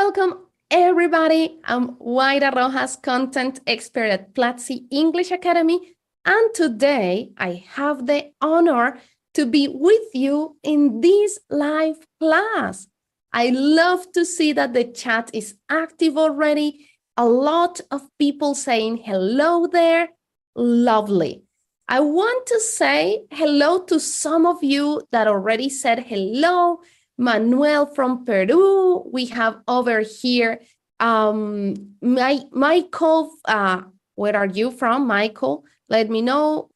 Welcome, everybody. I'm Waira Rojas, content expert at Platzi English Academy, and today I have the honor to be with you in this live class. I love to see that the chat is active already. A lot of people saying hello there. Lovely. I want to say hello to some of you that already said hello. Manuel from Peru. We have over here Michael. Where are you from, Michael? Let me know.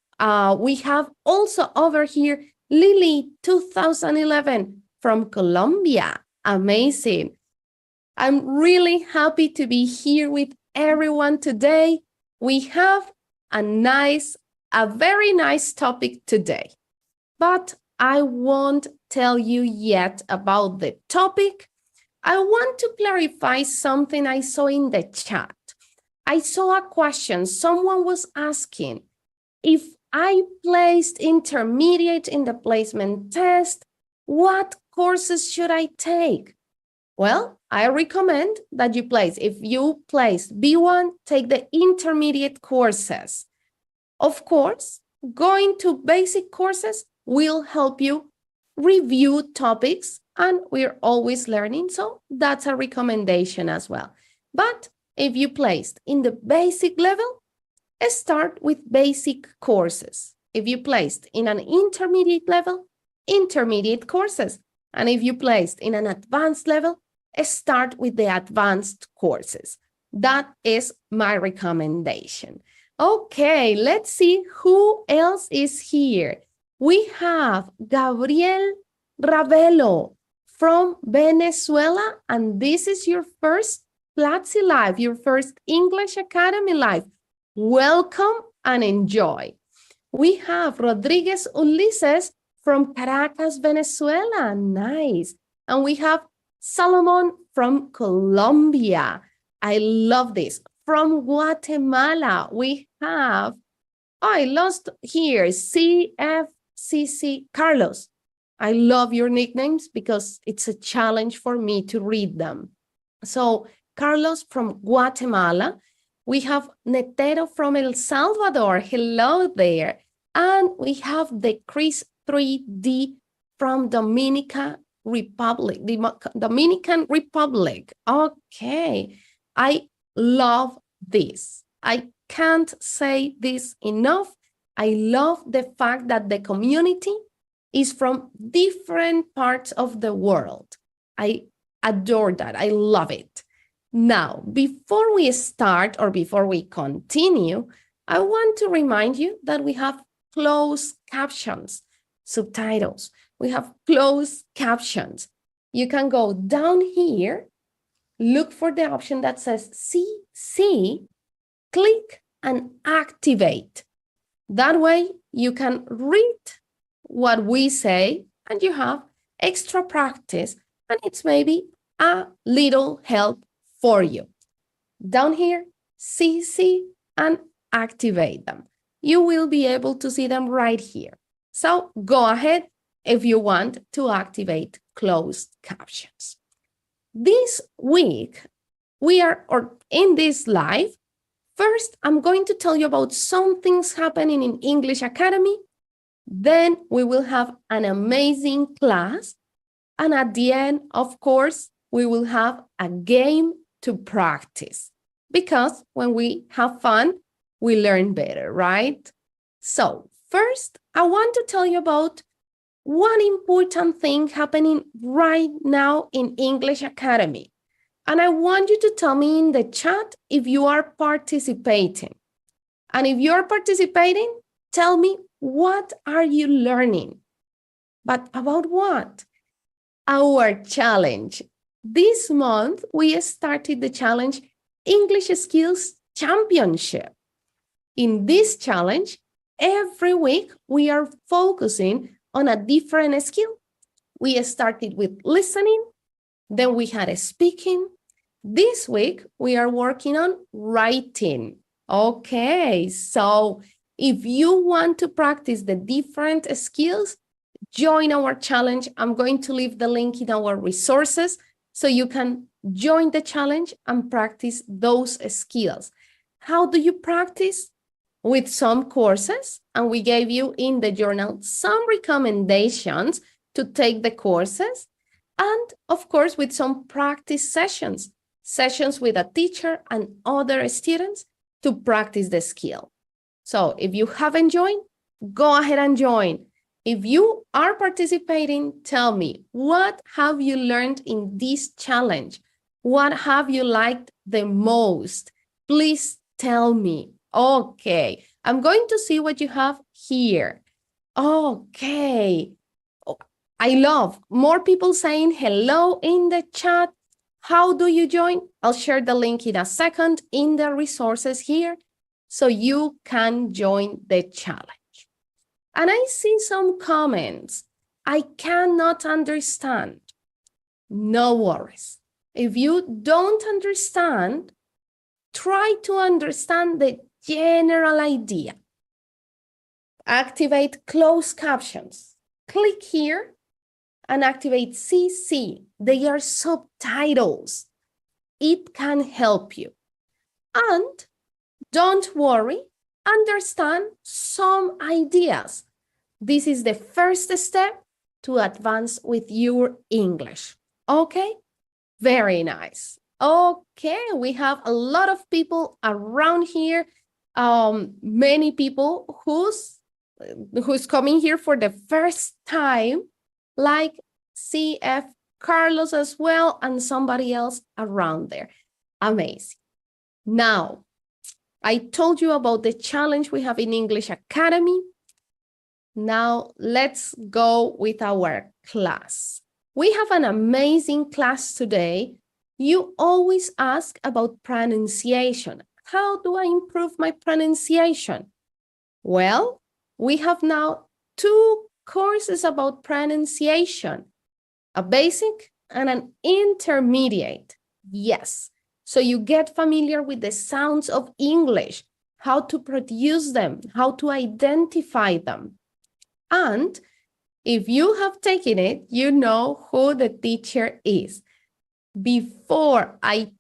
We have also over here Lily 2011 from Colombia. Amazing. I'm really happy to be here with everyone today. We have a very nice topic today, but I won't tell you yet about the topic. I want to clarify something I saw in the chat. I saw a question. Someone was asking, if I placed intermediate in the placement test, what courses should I take? Well, I recommend that you place, if you placed B1, take the intermediate courses. Of course, going to basic courses will help you review topics, and we're always learning, so that's a recommendation as well. But if you placed in the basic level, start with basic courses. If you placed in an intermediate level, intermediate courses. And if you placed in an advanced level, start with the advanced courses. That is my recommendation. Okay, let's see who else is here. We have Gabriel Ravelo from Venezuela, and this is your first Platzi Live, your first English Academy Live. Welcome and enjoy. We have Rodriguez Ulises from Caracas, Venezuela. Nice. And we have Salomon from Colombia. I love this. From Guatemala, we have, I lost here, CFCC Carlos. I love your nicknames because it's a challenge for me to read them. So Carlos from Guatemala. We have Netero from El Salvador. Hello there. And we have the Chris 3D from Dominican Republic. Okay. I love this. I can't say this enough. I love the fact that the community is from different parts of the world. I adore that. I love it. Now, before we start or before we continue, I want to remind you that we have closed captions, subtitles. We have closed captions. You can go down here, look for the option that says CC, click and activate. That way you can read what we say and you have extra practice, and it's maybe a little help for you. Down here, CC and activate them. You will be able to see them right here. So go ahead if you want to activate closed captions. This week, in this live, first, I'm going to tell you about some things happening in English Academy. Then we will have an amazing class. And at the end, of course, we will have a game to practice. Because when we have fun, we learn better, right? So first, I want to tell you about one important thing happening right now in English Academy. And I want you to tell me in the chat if you are participating. And if you're participating, tell me, what are you learning? But about what? Our challenge. This month, we started the challenge English Skills Championship. In this challenge, every week, we are focusing on a different skill. We started with listening, then we had a speaking. This week, we are working on writing. Okay, so if you want to practice the different skills, join our challenge. I'm going to leave the link in our resources so you can join the challenge and practice those skills. How do you practice? With some courses, and we gave you in the journal some recommendations to take the courses, and of course with some practice sessions with a teacher and other students to practice the skill. So if you haven't joined, go ahead and join. If you are participating, tell me, what have you learned in this challenge? What have you liked the most? Please tell me. Okay, I'm going to see what you have here. Okay, I love more people saying hello in the chat. How do you join? I'll share the link in a second in the resources here so you can join the challenge. And I see some comments. I cannot understand. No worries. If you don't understand, try to understand the general idea. Activate closed captions. Click here and activate CC. They are subtitles. It can help you. And don't worry, understand some ideas. This is the first step to advance with your English. Okay? Very nice. Okay, we have a lot of people around here. Many people who's coming here for the first time, like CF Carlos as well, and somebody else around there. Amazing. Now, I told you about the challenge we have in English Academy. Now, let's go with our class. We have an amazing class today. You always ask about pronunciation. How do I improve my pronunciation? Well, we have now 2 courses about pronunciation, a basic and an intermediate. Yes, so you get familiar with the sounds of English, how to produce them, how to identify them. And if you have taken it, you know who the teacher is. Before I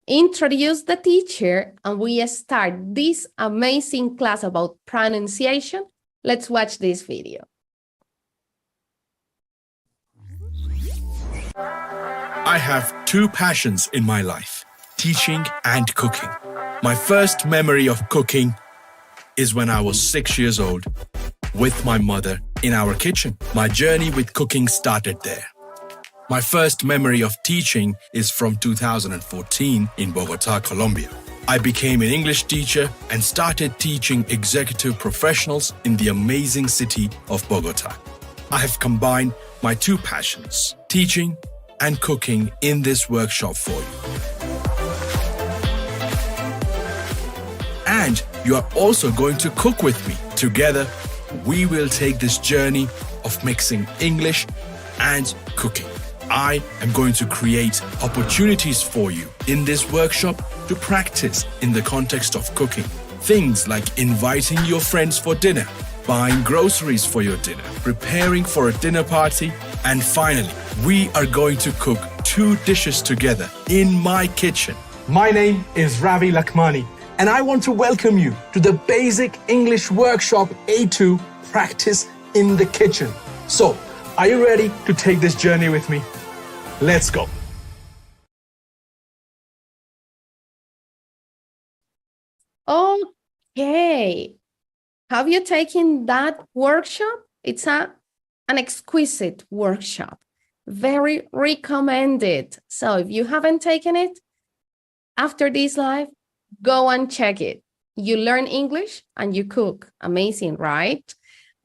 introduce the teacher and we start this amazing class about pronunciation, let's watch this video. I have 2 passions in my life, teaching and cooking. My first memory of cooking is when I was 6 years old with my mother in our kitchen. My journey with cooking started there. My first memory of teaching is from 2014 in Bogota, Colombia. I became an English teacher and started teaching executive professionals in the amazing city of Bogota. I have combined my 2 passions, teaching and cooking, in this workshop for you. And you are also going to cook with me. Together, we will take this journey of mixing English and cooking. I am going to create opportunities for you in this workshop to practice in the context of cooking. Things like inviting your friends for dinner, buying groceries for your dinner, preparing for a dinner party, and finally, we are going to cook 2 dishes together in my kitchen. My name is Ravi Lakhmani, and I want to welcome you to the Basic English Workshop A2 Practice in the Kitchen. So, are you ready to take this journey with me? Let's go. Okay. Have you taken that workshop? It's an exquisite workshop. Very recommended. So if you haven't taken it, after this live, go and check it. You learn English and you cook. Amazing, right?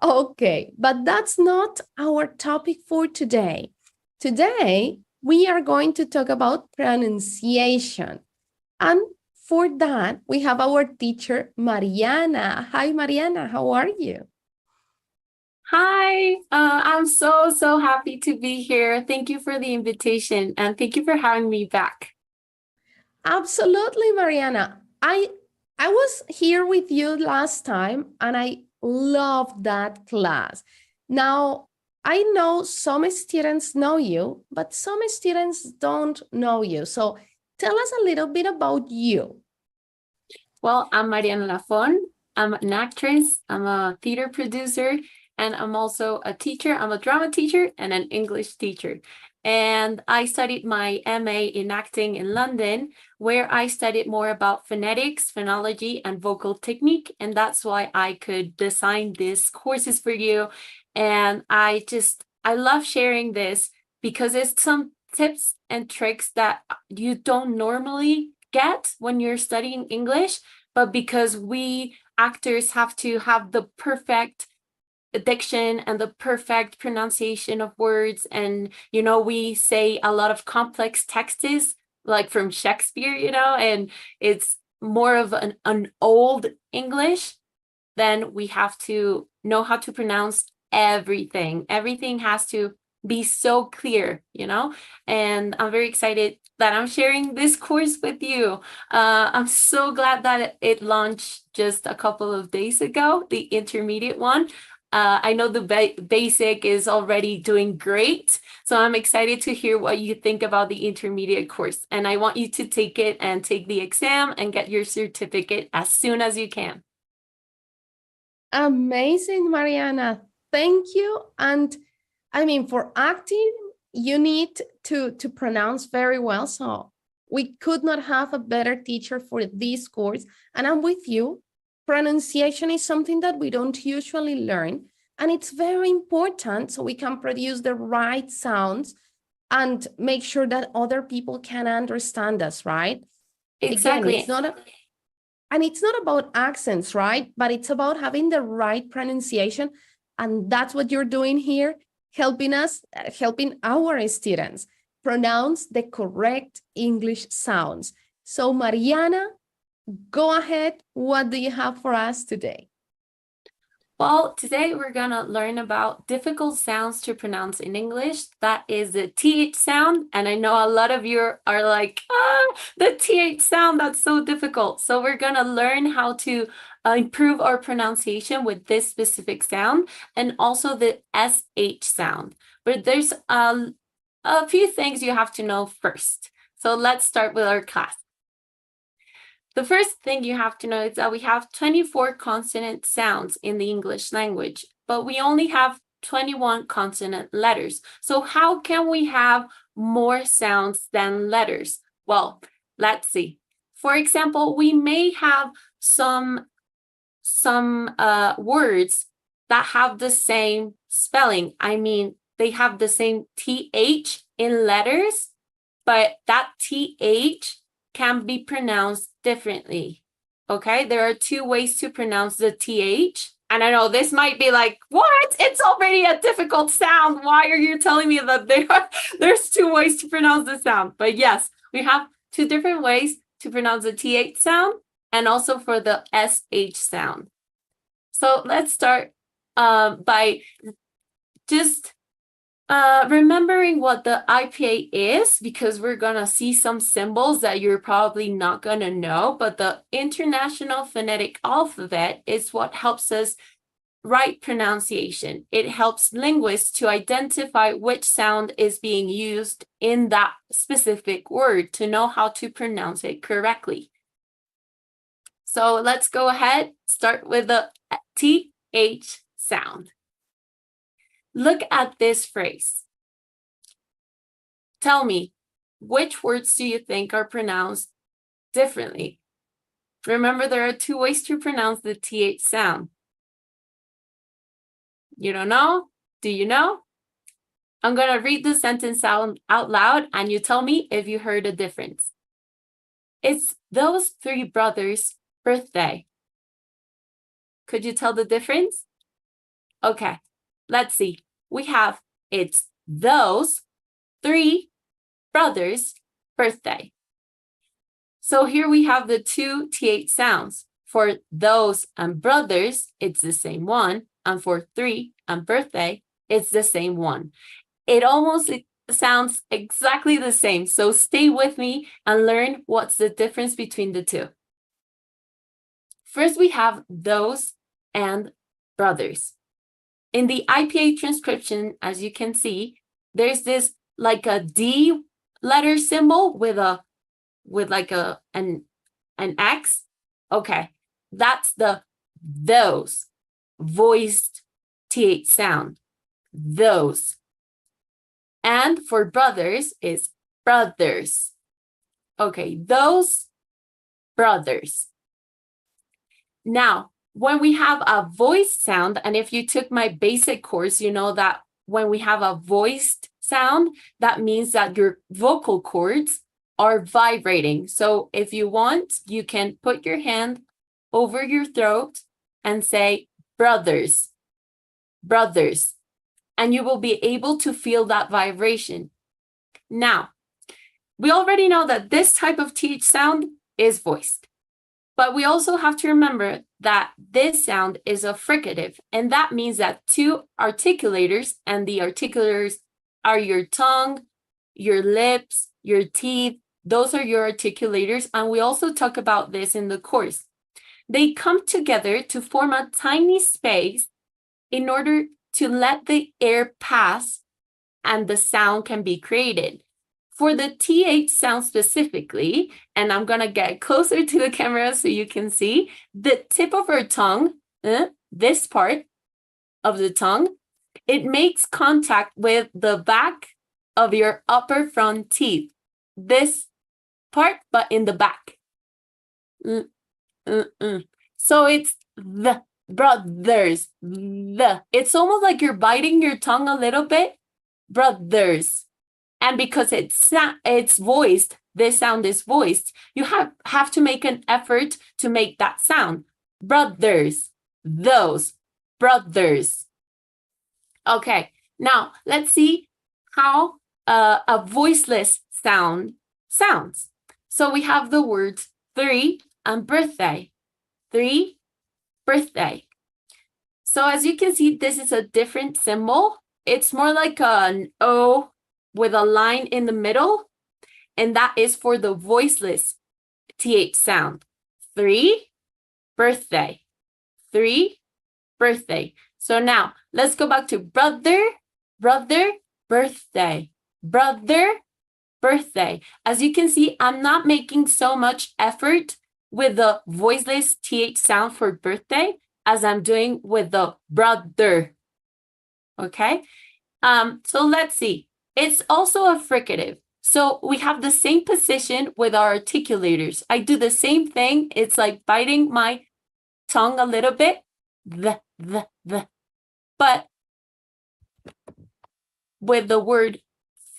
Okay, but that's not our topic for today. Today, we are going to talk about pronunciation. And for that, we have our teacher, Mariana. Hi, Mariana, how are you? Hi, I'm so happy to be here. Thank you for the invitation and thank you for having me back. Absolutely, Mariana. I was here with you last time and I loved that class. Now, I know some students know you, but some students don't know you. So tell us a little bit about you. Well, I'm Mariana Lafon. I'm an actress, I'm a theater producer, and I'm also a teacher. I'm a drama teacher and an English teacher. And I studied my MA in acting in London, where I studied more about phonetics, phonology, and vocal technique. And that's why I could design these courses for you. And I love sharing this because it's some tips and tricks that you don't normally get when you're studying English, but because we actors have to have the perfect diction and the perfect pronunciation of words, and we say a lot of complex texts like from Shakespeare, and it's more of an old English. Then we have to know how to pronounce everything. Everything has to be so clear, and I'm very excited that I'm sharing this course with you. I'm so glad that it launched just a couple of days ago, the intermediate one. I know the basic is already doing great, so I'm excited to hear what you think about the intermediate course. And I want you to take it and take the exam and get your certificate as soon as you can. Amazing, Mariana. Thank you. And I mean, for acting, you need to pronounce very well. So we could not have a better teacher for this course. And I'm with you. Pronunciation is something that we don't usually learn. And it's very important so we can produce the right sounds and make sure that other people can understand us, right? Exactly. Again, it's not about accents, right? But it's about having the right pronunciation. And that's what you're doing here, helping our students pronounce the correct English sounds. So Mariana, go ahead. What do you have for us today? Well, today we're going to learn about difficult sounds to pronounce in English. That is the TH sound. And I know a lot of you are like, the TH sound, that's so difficult. So we're going to learn how to improve our pronunciation with this specific sound, and also the SH sound. But there's a few things you have to know first. So let's start with our class. The first thing you have to know is that we have 24 consonant sounds in the English language, but we only have 21 consonant letters. So how can we have more sounds than letters? Well, let's see. For example, we may have some words that have the same spelling. I mean, they have the same TH in letters, but that TH can be pronounced differently. Okay, there are two ways to pronounce the TH. And I know this might be like, what? It's already a difficult sound. Why are you telling me that there's two ways to pronounce the sound? But yes, we have two different ways to pronounce the TH sound and also for the SH sound. So let's start by just remembering what the IPA is, because we're going to see some symbols that you're probably not going to know, but the International Phonetic Alphabet is what helps us write pronunciation. It helps linguists to identify which sound is being used in that specific word to know how to pronounce it correctly. So let's go ahead, start with the TH sound. Look at this phrase. Tell me, which words do you think are pronounced differently? Remember, there are two ways to pronounce the TH sound. You don't know? Do you know? I'm going to read the sentence out loud, and you tell me if you heard a difference. It's those three brothers' birthday. Could you tell the difference? Okay, let's see. We have it's those three brothers' birthday. So here we have the two TH sounds. For those and brothers, it's the same one. And for three and birthday, it's the same one. It almost sounds exactly the same. So stay with me and learn what's the difference between the two. First, we have those and brothers. in the IPA transcription, as you can see, there's this like a D letter symbol with like an X. Okay, that's the those voiced TH sound. Those. And for brothers is brothers. Okay, those brothers. Now, when we have a voiced sound, and if you took my basic course, you know that when we have a voiced sound, that means that your vocal cords are vibrating. So if you want, you can put your hand over your throat and say brothers, brothers, and you will be able to feel that vibration. Now, we already know that this type of TH sound is voiced, but we also have to remember that this sound is a fricative, and that means that two articulators, and the articulators are your tongue, your lips, your teeth. Those are your articulators, and we also talk about this in the course. They come together to form a tiny space in order to let the air pass and the sound can be created. For the TH sound specifically, and I'm going to get closer to the camera so you can see, the tip of our tongue, this part of the tongue, it makes contact with the back of your upper front teeth. This part, but in the back. So it's the brothers. It's almost like you're biting your tongue a little bit. Brothers. And because it's voiced, this sound is voiced, you have to make an effort to make that sound. Brothers, those, brothers. Okay, now let's see how a voiceless sound sounds. So we have the words three and birthday. Three, birthday. So as you can see, this is a different symbol. It's more like an O with a line in the middle, and that is for the voiceless TH sound. Three, birthday. Three, birthday. So now let's go back to brother, brother, birthday. Brother, birthday. As you can see, I'm not making so much effort with the voiceless TH sound for birthday as I'm doing with the brother. Okay? So let's see. It's also a fricative. So we have the same position with our articulators. I do the same thing. It's like biting my tongue a little bit. The. But with the word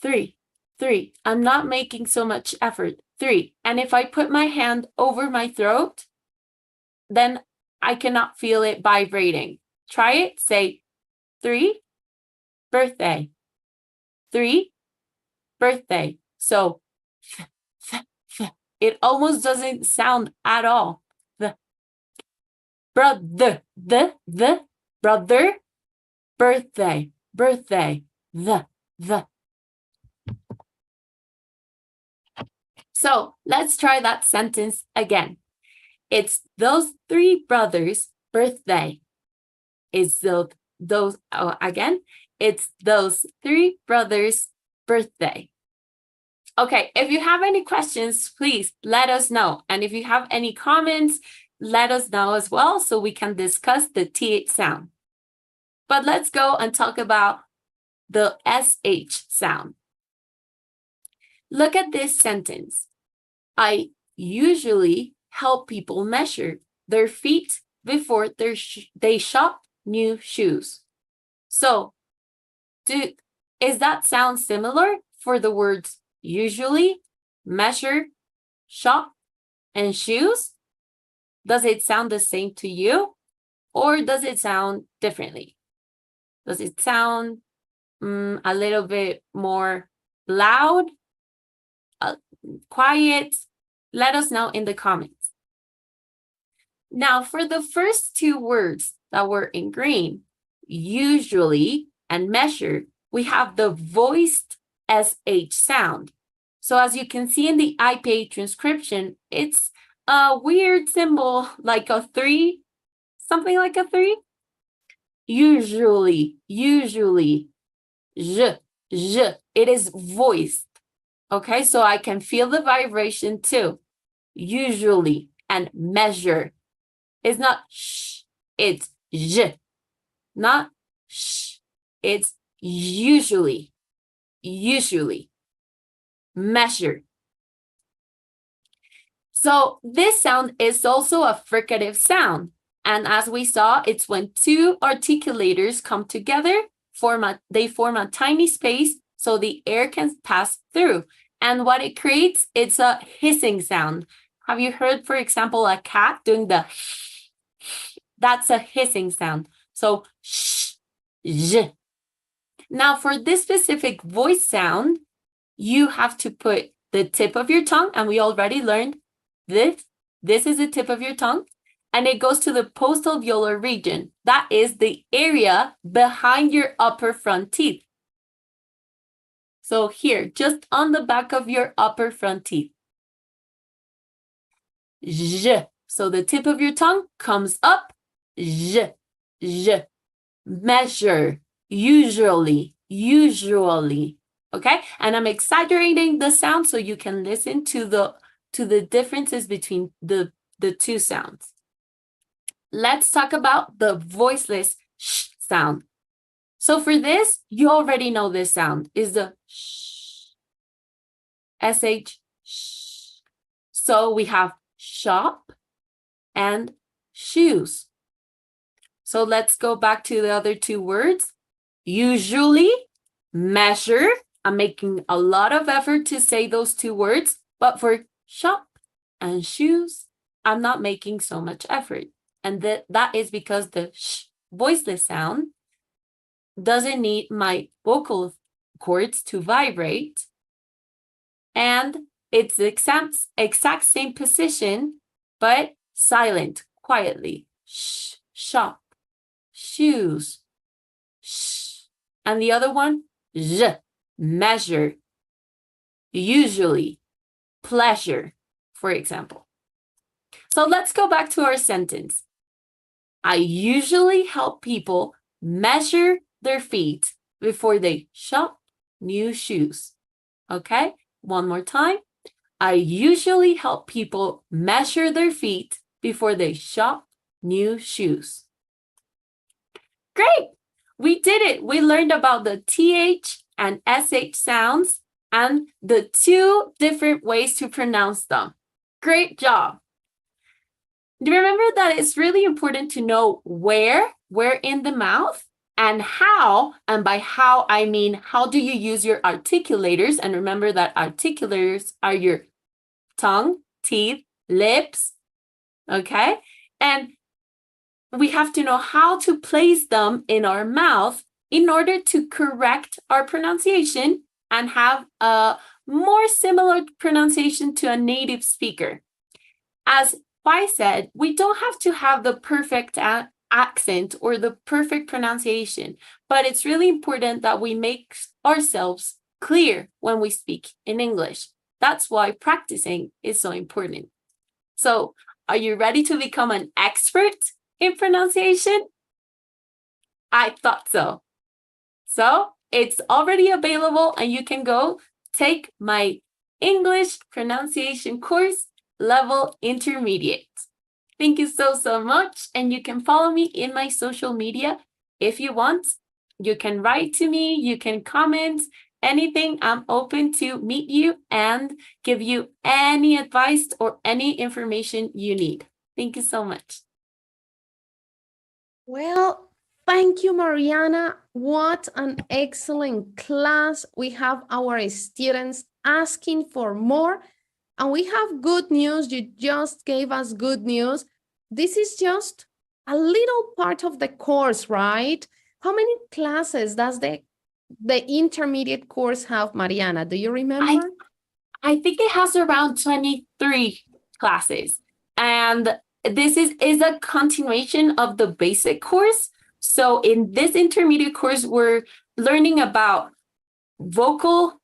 three, I'm not making so much effort. Three. And if I put my hand over my throat, then I cannot feel it vibrating. Try it. Say three, birthday. Three, birthday. So it almost doesn't sound at all. The brother, the brother, birthday, birthday, the. So let's try that sentence again. It's those three brothers' birthday. It's again. It's those three brothers' birthday. Okay, if you have any questions, please let us know. And if you have any comments, let us know as well so we can discuss the TH sound. But let's go and talk about the SH sound. Look at this sentence. I usually help people measure their feet before they shop new shoes. So, is that sound similar for the words usually, measure, shop, and shoes? Does it sound the same to you? Or does it sound differently? Does it sound a little bit more loud, quiet? Let us know in the comments. Now, for the first two words that were in green, usually and measure, we have the voiced SH sound. So as you can see in the IPA transcription, it's a weird symbol, like a 3, something like a 3. Usually. J. It is voiced. Okay, so I can feel the vibration too. Usually. And measure. It's not sh, it's j. Not sh, it's usually. Measure. So this sound is also a fricative sound. And as we saw, it's when two articulators come together, they form a tiny space so the air can pass through. And what it creates, it's a hissing sound. Have you heard, for example, a cat doing the that's a hissing sound. So sh, j. Now for this specific voice sound, you have to put the tip of your tongue, and we already learned this is the tip of your tongue, and it goes to the postalveolar region. That is the area behind your upper front teeth. So here, just on the back of your upper front teeth. J. So the tip of your tongue comes up. J. Measure. Usually. Okay? And I'm exaggerating the sound so you can listen to the differences between the two sounds. Let's talk about the voiceless sh sound. So for this, you already know this sound is the sh, sh, sh. So we have shop and shoes. So let's go back to the other two words. Usually, measure. I'm making a lot of effort to say those two words, but for shop and shoes, I'm not making so much effort. And that is because the sh voiceless sound doesn't need my vocal cords to vibrate. And it's the exact same position, but silent, quietly. Sh, shop, shoes, sh. And the other one, j, measure, usually, pleasure, for example. So let's go back to our sentence. I usually help people measure their feet before they shop new shoes. Okay, one more time. I usually help people measure their feet before they shop new shoes. Great, we did it. We learned about the TH and SH sounds and the two different ways to pronounce them. Great job. Remember that it's really important to know where in the mouth, and how, and by how I mean how do you use your articulators, and remember that articulators are your tongue, teeth, lips, okay? And we have to know how to place them in our mouth in order to correct our pronunciation and have a more similar pronunciation to a native speaker. As I said, we don't have to have the perfect accent or the perfect pronunciation, but it's really important that we make ourselves clear when we speak in English. That's why practicing is so important. So, are you ready to become an expert in pronunciation? I thought so. So, it's already available and you can go take my English pronunciation course, level intermediate. Thank you so much. And you can follow me in my social media if you want. You can write to me, you can comment, anything. I'm open to meet you and give you any advice or any information you need. Thank you so much. Well, thank you, Mariana. What an excellent class. We have our students asking for more. And we have good news. You just gave us good news. This is just a little part of the course, right? How many classes does the intermediate course have, Mariana? Do you remember? I think it has around 23 classes. And this is a continuation of the basic course. So in this intermediate course, we're learning about vowel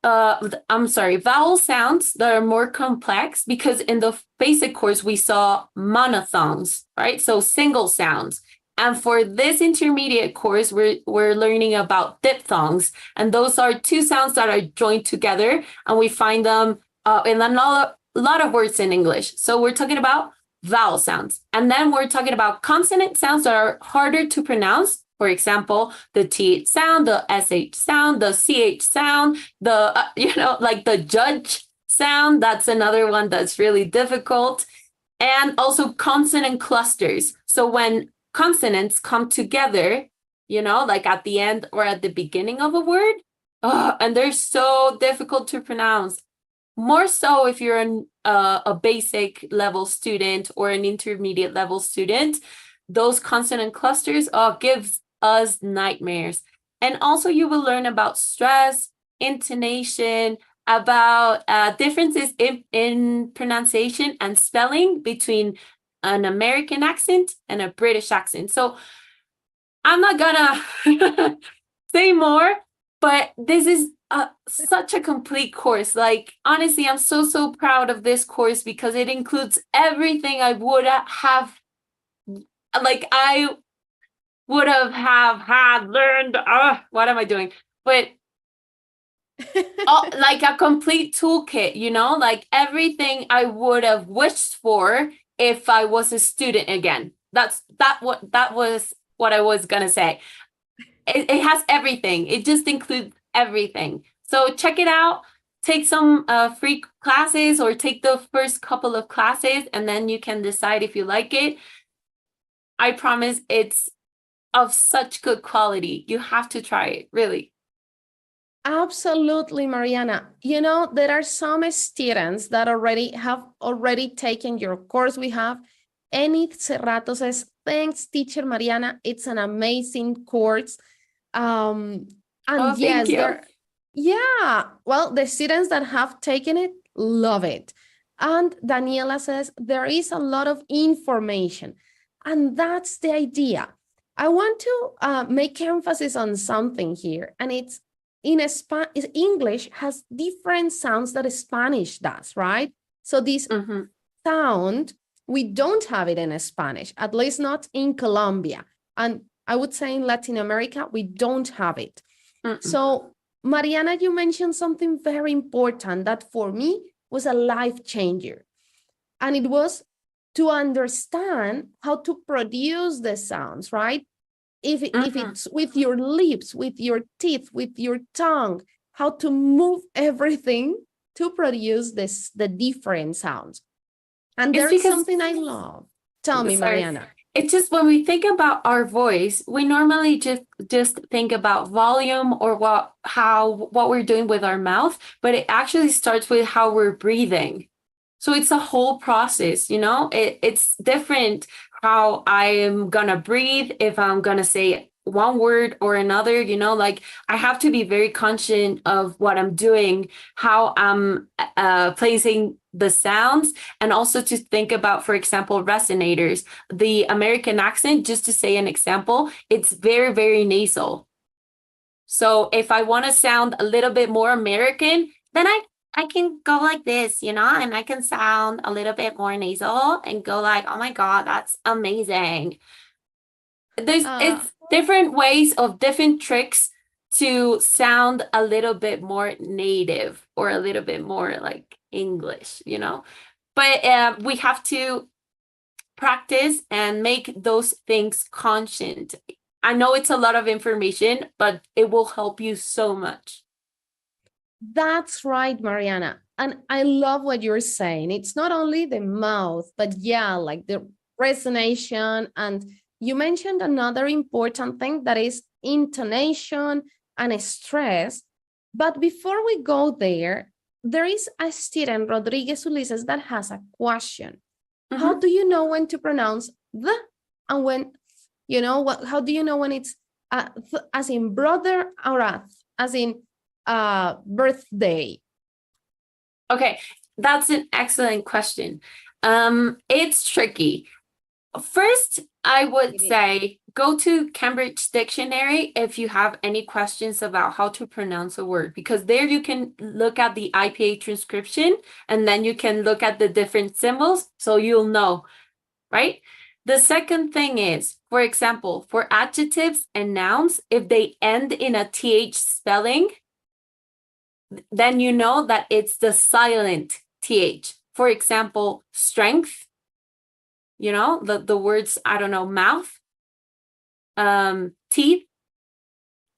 sounds that are more complex, because in the basic course we saw monophthongs, right? So single sounds. And for this intermediate course, we're learning about diphthongs. And those are two sounds that are joined together. And we find them in a lot of words in English. So we're talking about vowel sounds. And then we're talking about consonant sounds that are harder to pronounce. For example, the TH sound, the SH sound, the CH sound, the, like the judge sound. That's another one that's really difficult. And also consonant clusters. So when consonants come together, like at the end or at the beginning of a word, and they're so difficult to pronounce. More so if you're a basic level student or an intermediate level student, those consonant clusters gives us nightmares. And also you will learn about stress, intonation, about differences in pronunciation and spelling between an American accent and a British accent. So I'm not gonna say more, but this is such a complete course. Like, honestly, I'm so proud of this course because it includes everything I would have, like, I would have had learned. What am I doing? But like a complete toolkit, like everything I would have wished for if I was a student again. That was what I was gonna say. It has everything. It just includes everything. So check it out. Take some free classes or take the first couple of classes and then you can decide if you like it. I promise it's of such good quality. You have to try it, really. Absolutely, Mariana. There are some students that have already taken your course. We have Enid Cerrato says, thanks, teacher Mariana. It's an amazing course. And yes, well, the students that have taken it love it. And Daniela says, there is a lot of information. And that's the idea. I want to make emphasis on something here, and it's English has different sounds that Spanish does, right? So this sound, we don't have it in Spanish, at least not in Colombia. And I would say in Latin America, we don't have it. So Mariana, you mentioned something very important that for me was a life changer. And it was to understand how to produce the sounds, right? If it's with your lips, with your teeth, with your tongue, how to move everything to produce the different sounds. And there is something I love. Tell me, Mariana. It's just when we think about our voice, we normally just think about volume or what we're doing with our mouth, but it actually starts with how we're breathing. So it's a whole process, it's different how I am gonna breathe if I'm gonna say one word or another, like I have to be very conscious of what I'm doing, how I'm placing the sounds, and also to think about, for example, resonators. The American accent, just to say an example, it's very, very nasal. So if I want to sound a little bit more American, then I can go like this, and I can sound a little bit more nasal and go like, oh my God, that's amazing. It's different ways of different tricks to sound a little bit more native or a little bit more like English, but we have to practice and make those things conscious. I know it's a lot of information, but it will help you so much. That's right, Mariana. And I love what you're saying. It's not only the mouth, but like the resonation. And you mentioned another important thing that is intonation and stress. But before we go there is a student, Rodriguez Ulises, that has a question. How do you know when to pronounce the and when, how do you know when it's as in brother or as in birthday? Okay, that's an excellent question. It's tricky. First, I would say go to Cambridge Dictionary if you have any questions about how to pronounce a word, because there you can look at the IPA transcription and then you can look at the different symbols so you'll know, right? The second thing is, for example, for adjectives and nouns, if they end in a th spelling, then you know that it's the silent th. For example, strength, you know, the words, I don't know, mouth, teeth.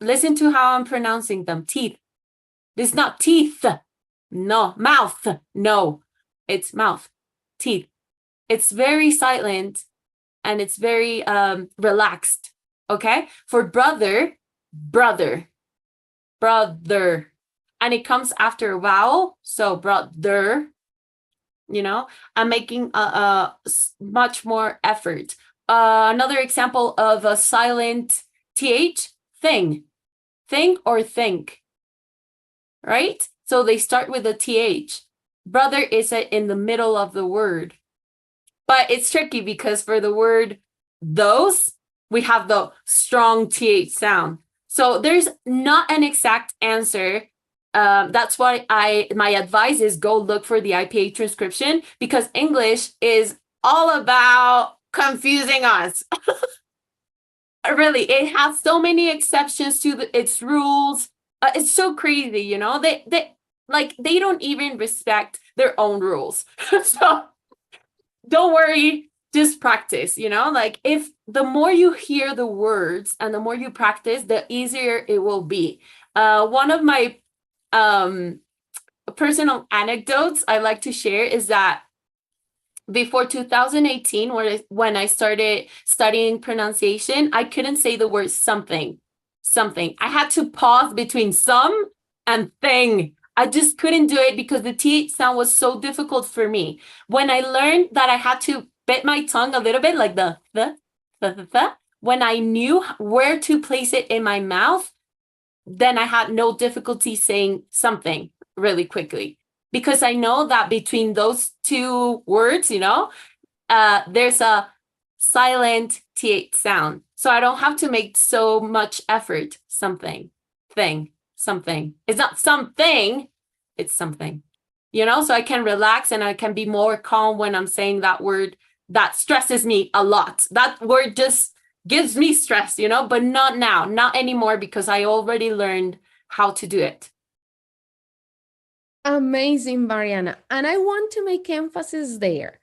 Listen to how I'm pronouncing them. Teeth. It's not teeth. No. Mouth. No. It's mouth. Teeth. It's very silent and it's very relaxed. Okay? For brother, brother. Brother. And it comes after a vowel. So brother. You know, I'm making much more effort. Another example of a silent th, thing or think, right? So they start with a th. Brother is in the middle of the word. But it's tricky because for the word those, we have the strong th sound. So there's not an exact answer. That's why my advice is go look for the IPA transcription, because English is all about confusing us. Really, it has so many exceptions to its rules. It's so crazy, you know. They don't even respect their own rules. So don't worry, just practice, you know. Like, if the more you hear the words and the more you practice, the easier it will be. One of my personal anecdotes I like to share is that before 2018, when I started studying pronunciation, I couldn't say the word something. I had to pause between some and thing. I just couldn't do it because the th sound was so difficult for me. When I learned that I had to bit my tongue a little bit, like the when I knew where to place it in my mouth, then I had no difficulty saying something really quickly, because I know that between those two words, you know, there's a silent th sound. So I don't have to make so much effort. Something, thing, something. It's not something, it's something, you know, so I can relax and I can be more calm when I'm saying that word that stresses me a lot. That word just gives me stress, you know, but not now, not anymore, because I already learned how to do it. Amazing, Mariana. And I want to make emphasis there.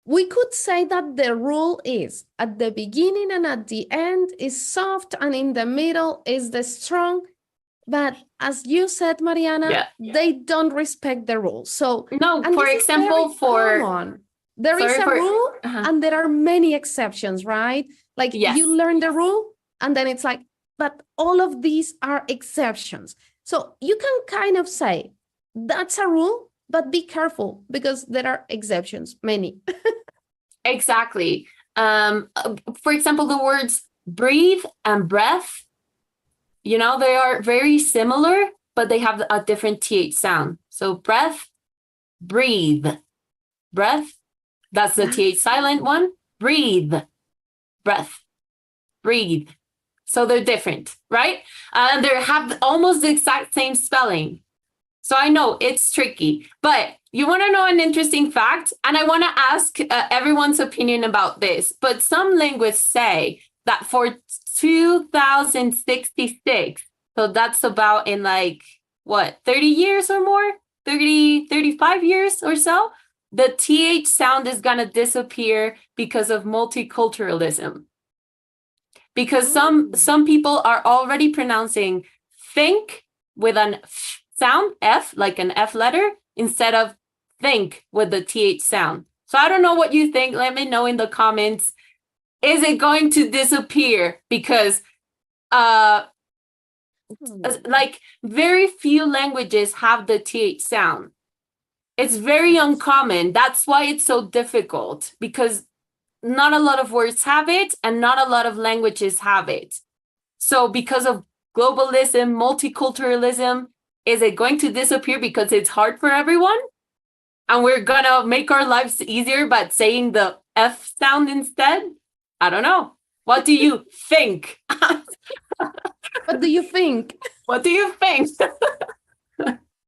We could say that the rule is at the beginning and at the end is soft, and in the middle is the strong. But as you said, Mariana, they don't respect the rule. So no, for example, there is a rule and there are many exceptions, right? Like you learn the rule and then it's like, but all of these are exceptions. So you can kind of say that's a rule, but be careful because there are exceptions, many. Exactly. For example, the words breathe and breath, you know, they are very similar, but they have a different th sound. So breath, breathe, breath, that's the th silent one. Breathe, breath, breathe. So they're different, right? And they have almost the exact same spelling. So I know it's tricky, but you want to know an interesting fact? And I want to ask everyone's opinion about this. But some linguists say that for 2066, so that's about in like, what, 30 years or more? 35 years or so? The th sound is going to disappear because of multiculturalism. Because some people are already pronouncing think with an f sound, F, like an F letter, instead of think with the th sound. So I don't know what you think. Let me know in the comments. Is it going to disappear? Because like very few languages have the th sound. It's very uncommon. That's why it's so difficult, because not a lot of words have it and not a lot of languages have it. So because of globalism, multiculturalism, is it going to disappear because it's hard for everyone? And we're going to make our lives easier by saying the F sound instead? I don't know. What do you think? What do you think? What do you think?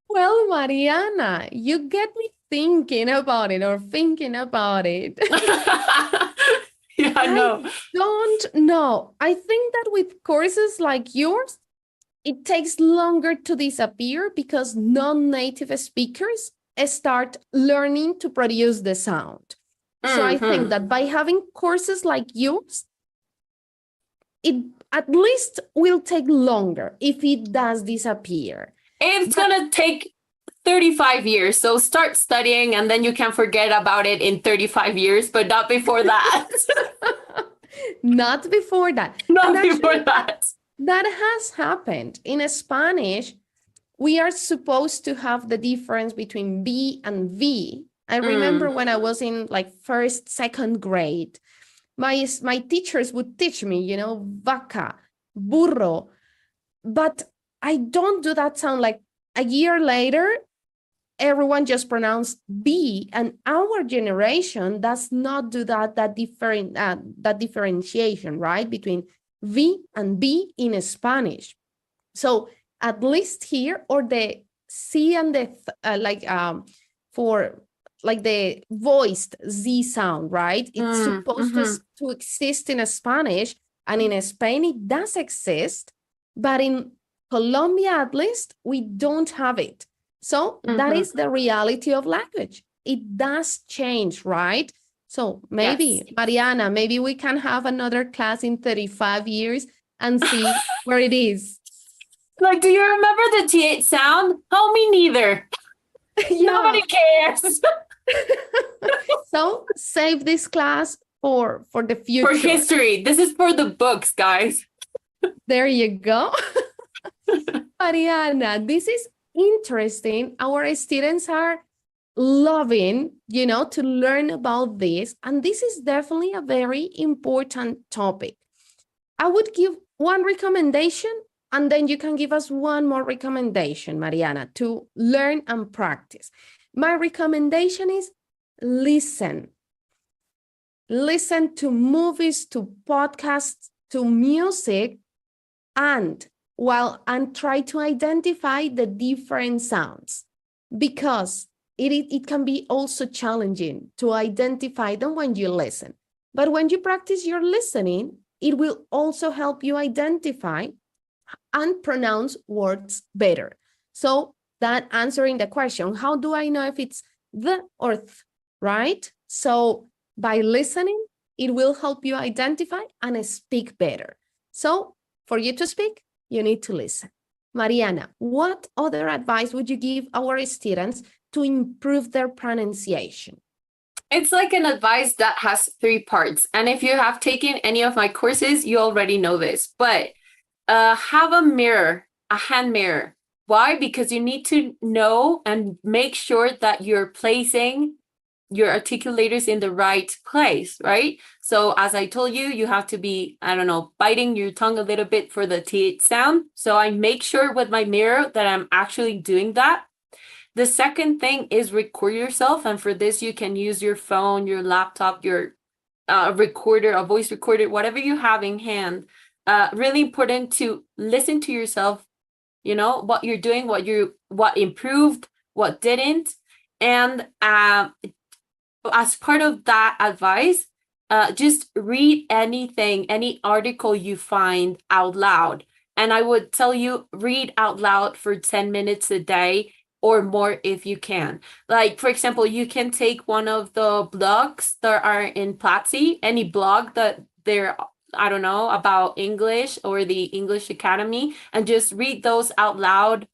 Well, Mariana, you get me thinking about it. Yeah. know. Don't know. I think that with courses like yours, it takes longer to disappear because non-native speakers start learning to produce the sound. So I think that by having courses like yours, it at least will take longer if it does disappear. It's gonna take 35 years. So start studying and then you can forget about it in 35 years, but not before that. Not before that. Not And before actually, that. that has happened. In Spanish, we are supposed to have the difference between B and V. I remember when I was in like first, second grade, my teachers would teach me, you know, vaca, burro, but I don't do that sound. Like a year later, everyone just pronounced B, and our generation does not do that differentiation, right, between V and B in Spanish. So at least here, or the C and the for like the voiced Z sound, right? It's supposed to exist in Spanish, and in Spain it does exist, but in Colombia, at least, we don't have it. So that is the reality of language. It does change, right? So maybe, Yes. Mariana, maybe we can have another class in 35 years and see where it is. Like, do you remember the TH sound? Oh, me neither. Nobody cares. So save this class for the future. For history. This is for the books, guys. There you go. Mariana, this is interesting. Our students are loving, you know, to learn about this. And this is definitely a very important topic. I would give one recommendation, and then you can give us one more recommendation, Mariana, to learn and practice. My recommendation is listen. Listen to movies, to podcasts, to music, and try to identify the different sounds, because it can be also challenging to identify them when you listen. But when you practice your listening, it will also help you identify and pronounce words better. So that answering the question, how do I know if it's the or th, right? So by listening, it will help you identify and speak better. So for you to speak, you need to listen. Mariana, what other advice would you give our students to improve their pronunciation? It's like an advice that has 3 parts. And if you have taken any of my courses, you already know this. But have a mirror, a hand mirror. Why? Because you need to know and make sure that you're placing your articulators in the right place, right? So as I told you, you have to be, I don't know, biting your tongue a little bit for the TH sound. So I make sure with my mirror that I'm actually doing that. The second thing is record yourself. And for this, you can use your phone, your laptop, your recorder, a voice recorder, whatever you have in hand. Really important to listen to yourself, you know, what you're doing, what improved, what didn't. And as part of that advice, just read anything, any article you find out loud. And I would tell you, read out loud for 10 minutes a day or more if you can. Like, for example, you can take one of the blogs that are in Platzi, any blog that they're, I don't know, about English or the English Academy, and just read those out loud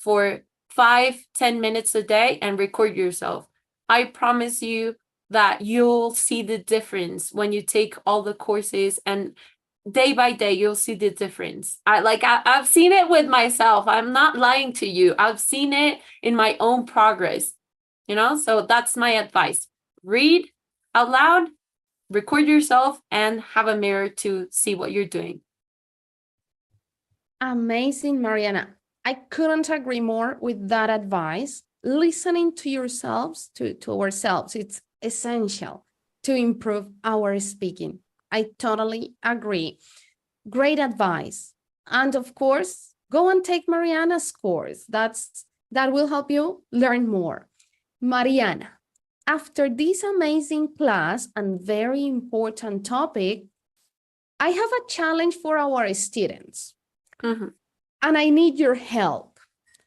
for 5-10 minutes a day and record yourself. I promise you that you'll see the difference when you take all the courses, and day by day you'll see the difference. I've seen it with myself. I'm not lying to you. I've seen it in my own progress, you know. So that's my advice. Read out loud, record yourself, and have a mirror to see what you're doing. Amazing, Mariana. I couldn't agree more with that advice. Listening to yourselves, to ourselves, it's essential to improve our speaking. I totally agree. Great advice. And of course, go and take Mariana's course. That will help you learn more. Mariana, after this amazing class and very important topic, I have a challenge for our students. Mhm. And I need your help.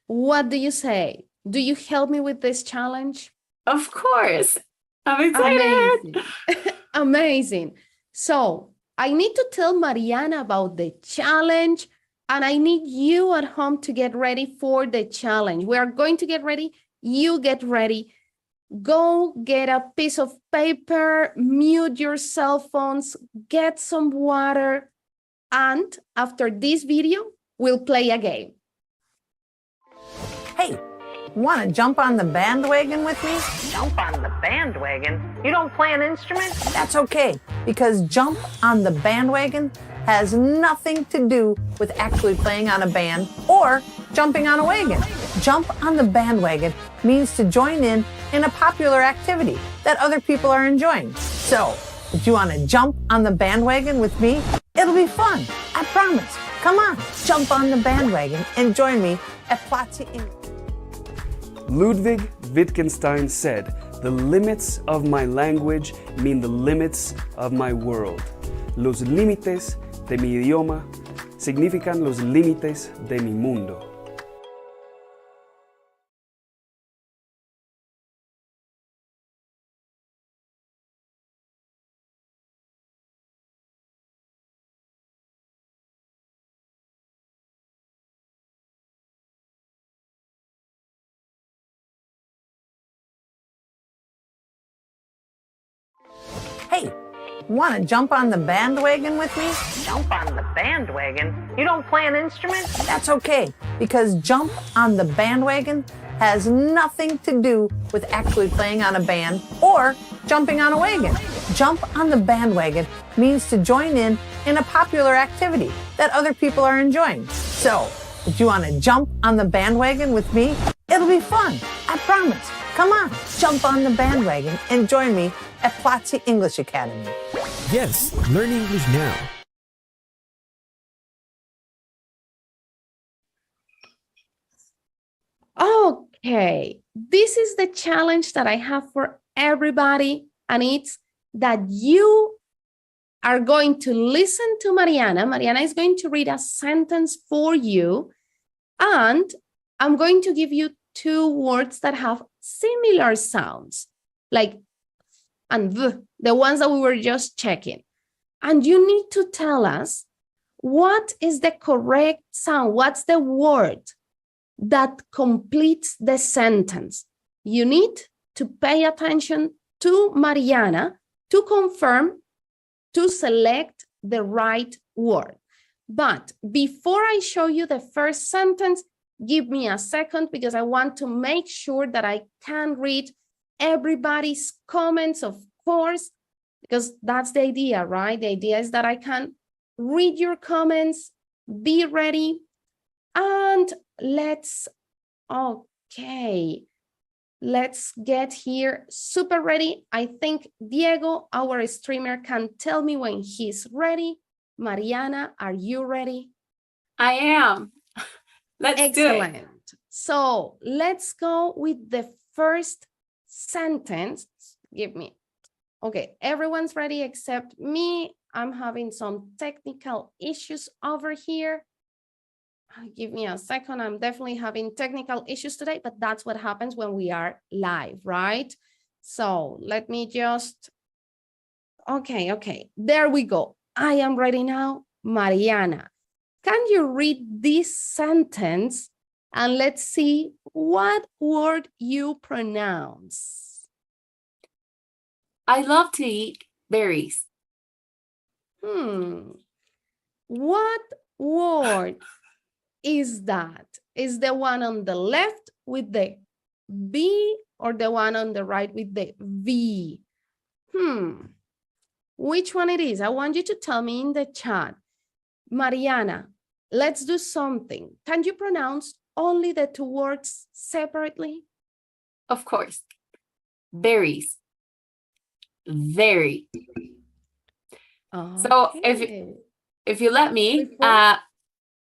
What do you say? Do you help me with this challenge? Of course. I'm excited. Amazing. Amazing. So I need to tell Mariana about the challenge, and I need you at home to get ready for the challenge. We are going to get ready. You get ready. Go get a piece of paper, mute your cell phones, get some water, and after this video, we'll play a game. Hey, want to jump on the bandwagon with me? Jump on the bandwagon? You don't play an instrument? That's okay, because jump on the bandwagon has nothing to do with actually playing on a band or jumping on a wagon. Jump on the bandwagon means to join in a popular activity that other people are enjoying. So, if you want to jump on the bandwagon with me, it'll be fun. I promise. Come on, jump on the bandwagon and join me at Platzi English. Ludwig Wittgenstein said, "The limits of my language mean the limits of my world. Los límites de mi idioma significan los límites de mi mundo." Hey, want to jump on the bandwagon with me? Jump on the bandwagon? You don't play an instrument? That's okay, because jump on the bandwagon has nothing to do with actually playing on a band or jumping on a wagon. Jump on the bandwagon means to join in a popular activity that other people are enjoying. So, if you want to jump on the bandwagon with me, it'll be fun. I promise. Come on, jump on the bandwagon and join me at Platzi English Academy. Yes, learn English now. Okay, this is the challenge that I have for everybody, and it's that you are going to listen to Mariana. Mariana is going to read a sentence for you, and I'm going to give you two words that have similar sounds, like and the ones that we were just checking. And you need to tell us what is the correct sound, what's the word that completes the sentence. You need to pay attention to Mariana to confirm, to select the right word. But before I show you the first sentence, give me a second because I want to make sure that I can read everybody's comments, of course, because that's the idea, right? The idea is that I can read your comments, be ready, and let's get here super ready. I think Diego, our streamer, can tell me when he's ready. Mariana, are you ready? I am. Let's Excellent. do it. So let's go with the first sentence. Give me. Okay, everyone's ready except me. I'm having some technical issues over here. Give me a second. I'm definitely having technical issues today, but that's what happens when we are live, right? So let me just, okay, there we go. I am ready now. Mariana, can you read this sentence and let's see what word you pronounce? I love to eat berries. What word is that? Is the one on the left with the B or the one on the right with the V? Which one it is? I want you to tell me in the chat. Mariana, let's do something. Can you pronounce only the two words separately? Of course. Berries. Very. So if you let me,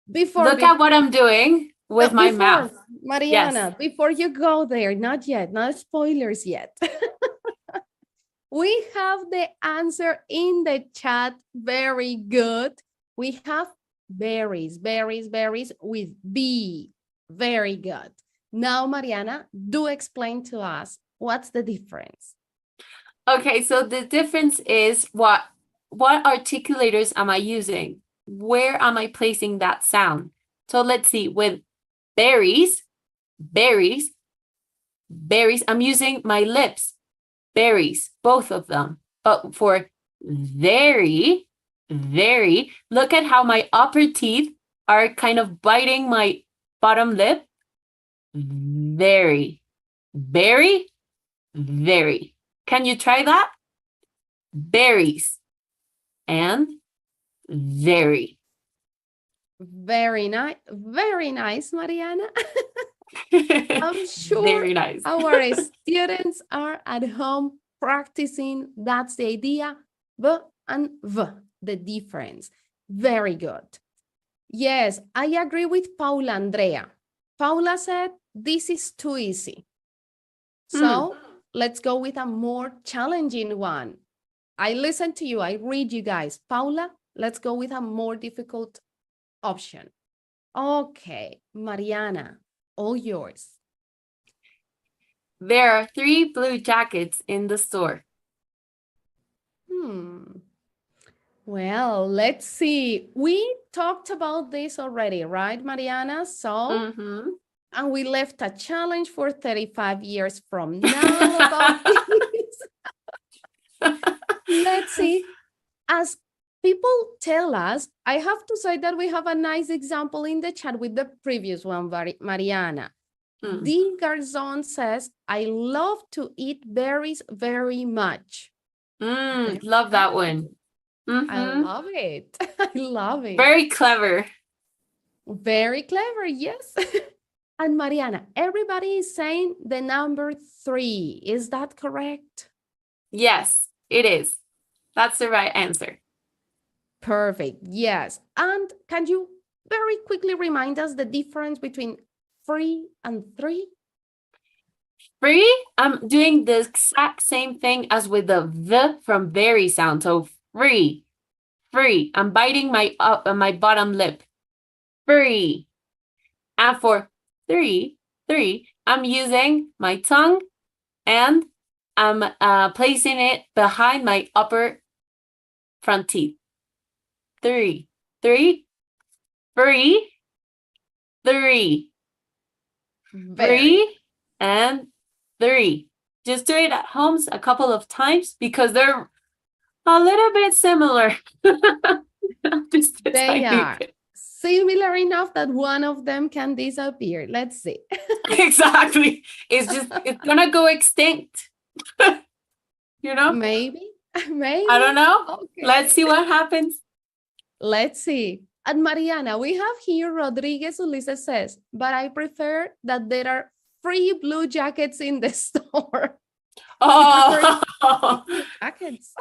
before look at what I'm doing with my mouth. Mariana, before you go there, not yet, not spoilers yet. We have the answer in the chat. Very good. We have berries with B. Very good. Now, Mariana, do explain to us what's the difference. Okay, so the difference is what articulators am I using? Where am I placing that sound? So let's see, with berries, I'm using my lips, berries, both of them. But for very, look at how my upper teeth are kind of biting my bottom lip. Very. Can you try that? Berries and very. Very nice, Mariana. I'm sure Very nice. our students are at home practicing. That's the idea. V and V, the difference. Very good. Yes, I agree with Paula Andrea. Paula said, this is too easy. So let's go with a more challenging one. I listen to you. I read you guys. Paula, let's go with a more difficult option. Okay, Mariana, all yours. There are 3 blue jackets in the store. Well, let's see. We talked about this already, right, Mariana? So, and we left a challenge for 35 years from now about this. Let's see. As people tell us, I have to say that we have a nice example in the chat with the previous one, Mariana. D. Garzon says, I love to eat berries very much. Love that one. I love it. I love it. Very clever. Very clever, yes. And Mariana, everybody is saying the number 3. Is that correct? Yes, it is. That's the right answer. Perfect, yes. And can you very quickly remind us the difference between free and 3? Free, I'm doing the exact same thing as with the V from very sound. So free. I'm biting my bottom lip. Free. And for three, I'm using my tongue and I'm placing it behind my upper front teeth. 3, free, 3, free, and 3. Just do it at home a couple of times because they're a little bit similar. They are similar enough that one of them can disappear. Let's see. Exactly. It's gonna go extinct. You know? Maybe. I don't know. Okay. Let's see what happens. Let's see. And Mariana, we have here Rodriguez Ulises says, but I prefer that there are free blue jackets in the store. Oh, jackets.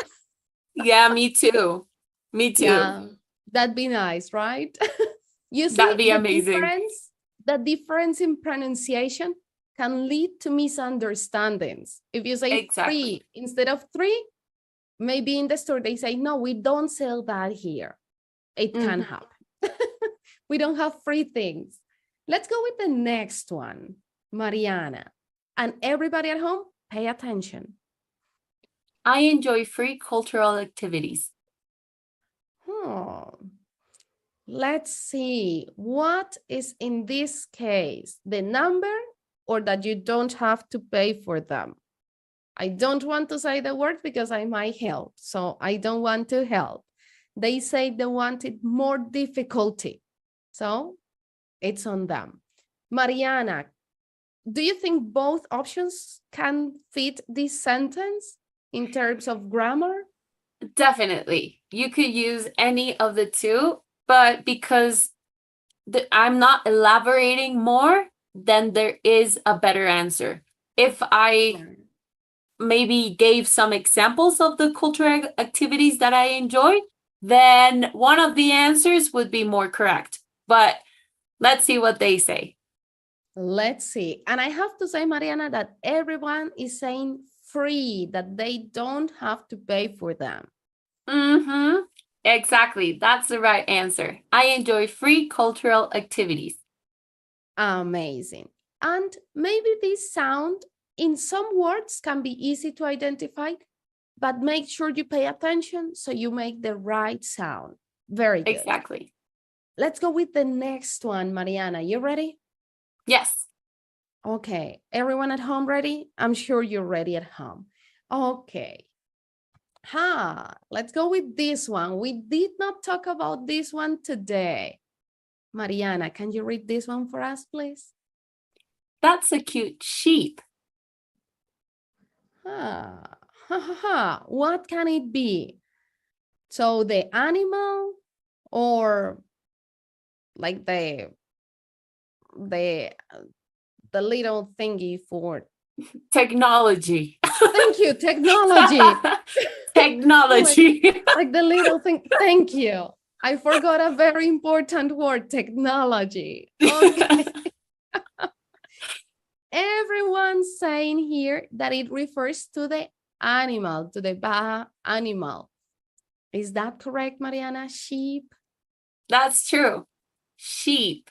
Yeah, me too. Yeah, that'd be nice, right? You see, that'd be amazing. The difference in pronunciation can lead to misunderstandings. If you say free instead of 3, maybe in the store they say, no, we don't sell that here. It can happen. We don't have free things. Let's go with the next one, Mariana. And everybody at home, pay attention. I enjoy free cultural activities. Let's see. What is in this case? The number or that you don't have to pay for them? I don't want to say the word because I might help. So I don't want to help. They say they wanted more difficulty. So it's on them. Mariana, do you think both options can fit this sentence in terms of grammar? Definitely. You could use any of the 2, but because I'm not elaborating more, then there is a better answer. If I maybe gave some examples of the cultural activities that I enjoy, then one of the answers would be more correct. But let's see what they say. Let's see. And I have to say, Mariana, that everyone is saying free, that they don't have to pay for them. Mm-hmm. Exactly. That's the right answer. I enjoy free cultural activities. Amazing. And maybe this sound in some words can be easy to identify, but make sure you pay attention so you make the right sound. Very good. Exactly. Let's go with the next one, Mariana. You ready? Yes. Okay. Everyone at home ready? I'm sure you're ready at home. Okay. Let's go with this one. We did not talk about this one today. Mariana, can you read this one for us, please? That's a cute sheep. What can it be? So the animal or like the little thingy for Technology. thank you, technology. Technology. like the little thing. Thank you. I forgot a very important word, technology. Okay. Everyone's saying here that it refers to the animal, to the animal. Is that correct, Mariana? Sheep? That's true. Sheep.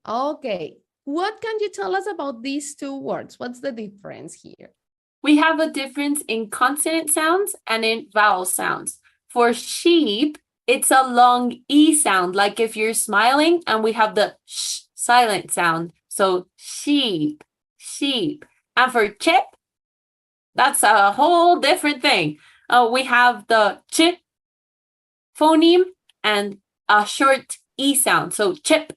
Okay. What can you tell us about these two words? What's the difference here? We have a difference in consonant sounds and in vowel sounds. For sheep, it's a long E sound, like if you're smiling, and we have the sh silent sound. So sheep, sheep. And for chip, that's a whole different thing. We have the ch phoneme and a short E sound. So chip,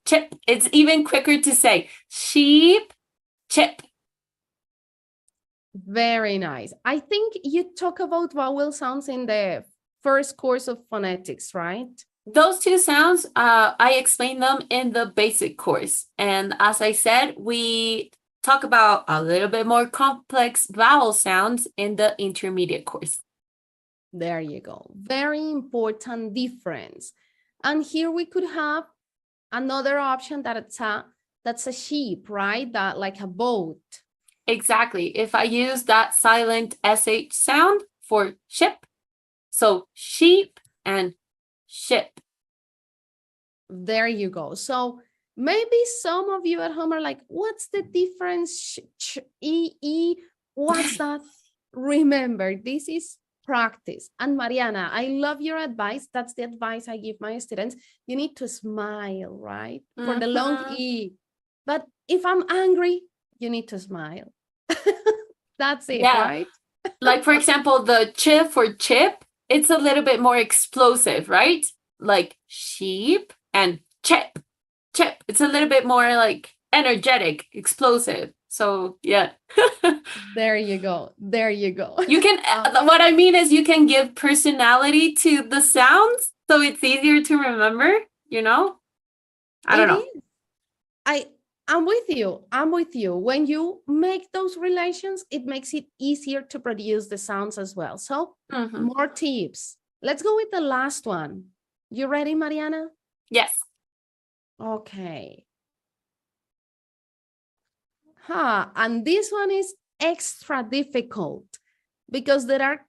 chip. It's even quicker to say sheep, chip. Very nice. I think you talk about vowel sounds in the first course of phonetics, right? Those two sounds, I explained them in the basic course. And as I said, we talk about a little bit more complex vowel sounds in the intermediate course. There you go. Very important difference. And here we could have another option that's a sheep, right? That like a boat. Exactly. If I use that silent SH sound for ship, so sheep and ship. There you go. So maybe some of you at home are like, what's the difference? What's that? Remember, this is practice. And Mariana, I love your advice. That's the advice I give my students. You need to smile, right? For the long E. But if I'm angry, you need to smile. That's it, right? Like, for example, the ch for chip, it's a little bit more explosive, right? Like sheep and chip, chip. It's a little bit more like energetic, explosive. So yeah. There you go. There you go. You can, what I mean is you can give personality to the sounds, so it's easier to remember, you know? I don't know. I'm with you. I'm with you. When you make those relations, it makes it easier to produce the sounds as well. So more tips. Let's go with the last one. You ready, Mariana? Yes. Okay. And this one is extra difficult because there are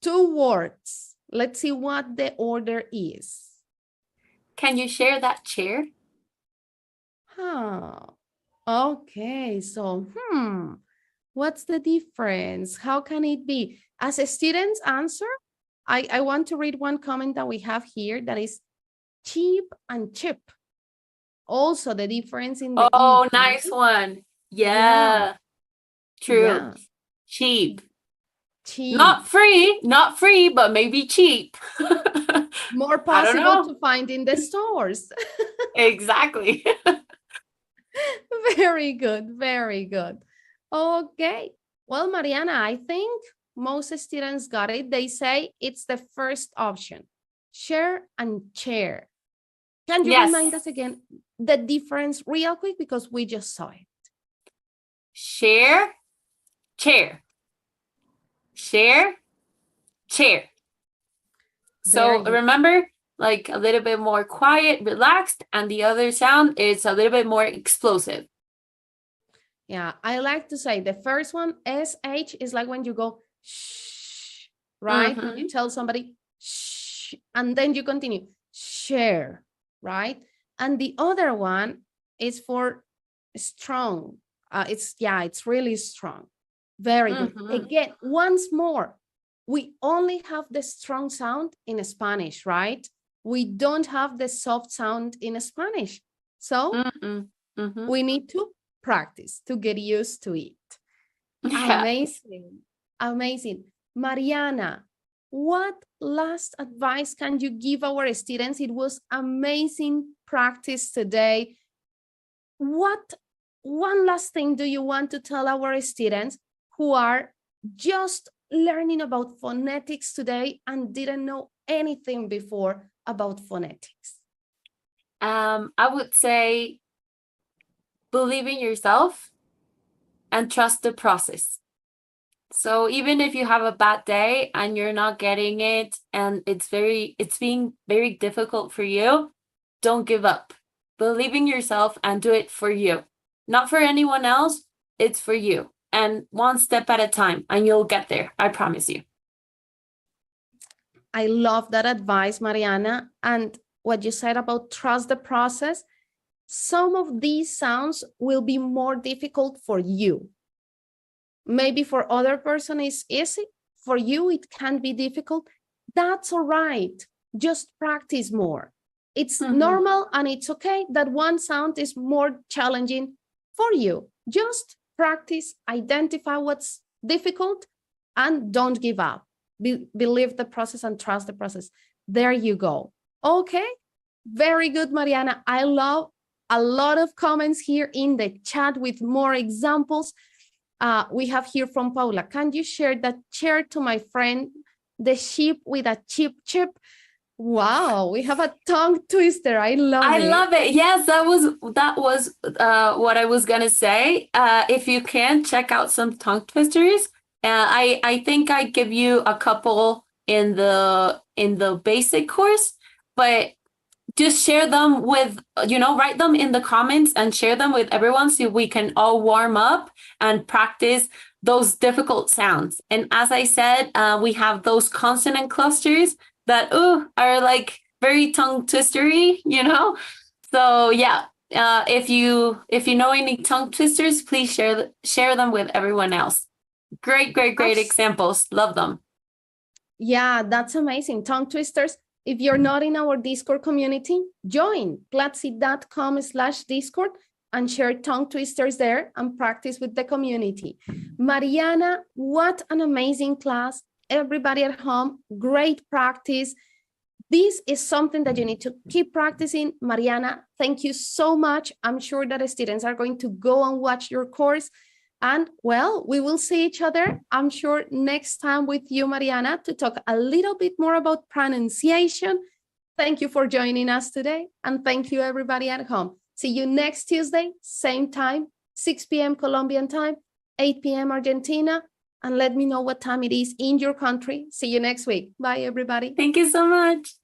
two words. Let's see what the order is. Can you share that chair? Okay, so what's the difference? How can it be? As a student's answer, I want to read one comment that we have here that is cheap and chip. Also, the difference in the E, nice one. Yeah. True. Yeah. Cheap. Cheap. Not free, but maybe cheap. More possible to find in the stores. Exactly. Very good, very good. Okay. Well, Mariana, I think most students got it. They say it's the first option, share and chair. Can you remind us again the difference real quick because we just saw it? Share, chair. Share, chair. So remember, like a little bit more quiet, relaxed, and the other sound is a little bit more explosive. Yeah, I like to say the first one, SH, is like when you go shh, right? When you tell somebody shh, and then you continue share, right? And the other one is for strong. It's really strong. Very good. Again, once more, we only have the strong sound in Spanish, right? We don't have the soft sound in Spanish. So we need to practice to get used to it. Yeah. Amazing. Amazing. Mariana, what last advice can you give our students? It was amazing practice today. What one last thing do you want to tell our students who are just learning about phonetics today and didn't know anything before about phonetics? I would say believe in yourself and trust the process. So even if you have a bad day and you're not getting it and it's being very difficult for you, don't give up. Believe in yourself and do it for you. Not for anyone else, it's for you. And one step at a time and you'll get there, I promise you. I love that advice, Mariana. And what you said about trust the process, some of these sounds will be more difficult for you. Maybe for other person it's easy. For you, it can be difficult. That's all right. Just practice more. It's normal and it's okay that one sound is more challenging for you. Just practice, identify what's difficult, and don't give up. Believe the process and trust the process. There you go. Okay, very good, Mariana. I love a lot of comments here in the chat with more examples. We have here from Paula. Can you share that chair to my friend, the sheep with a chip chip? Wow, we have a tongue twister. I love it. Yes, that was what I was gonna say. If you can check out some tongue twisters, I think I give you a couple in the basic course, but just share them with, write them in the comments and share them with everyone so we can all warm up and practice those difficult sounds. And as I said, we have those consonant clusters that are like very tongue twistery, So yeah, if you know any tongue twisters, please share them with everyone else. Great examples. Love them. Yeah, that's amazing. Tongue twisters. If you're not in our Discord community, join platzi.com/Discord and share tongue twisters there and practice with the community. Mariana, what an amazing class. Everybody at home, great practice. This is something that you need to keep practicing. Mariana, thank you so much. I'm sure that the students are going to go and watch your course. And well, we will see each other, I'm sure, next time with you, Mariana, to talk a little bit more about pronunciation. Thank you for joining us today. And thank you, everybody at home. See you next Tuesday, same time, 6 p.m. Colombian time, 8 p.m. Argentina. And let me know what time it is in your country. See you next week. Bye, everybody. Thank you so much.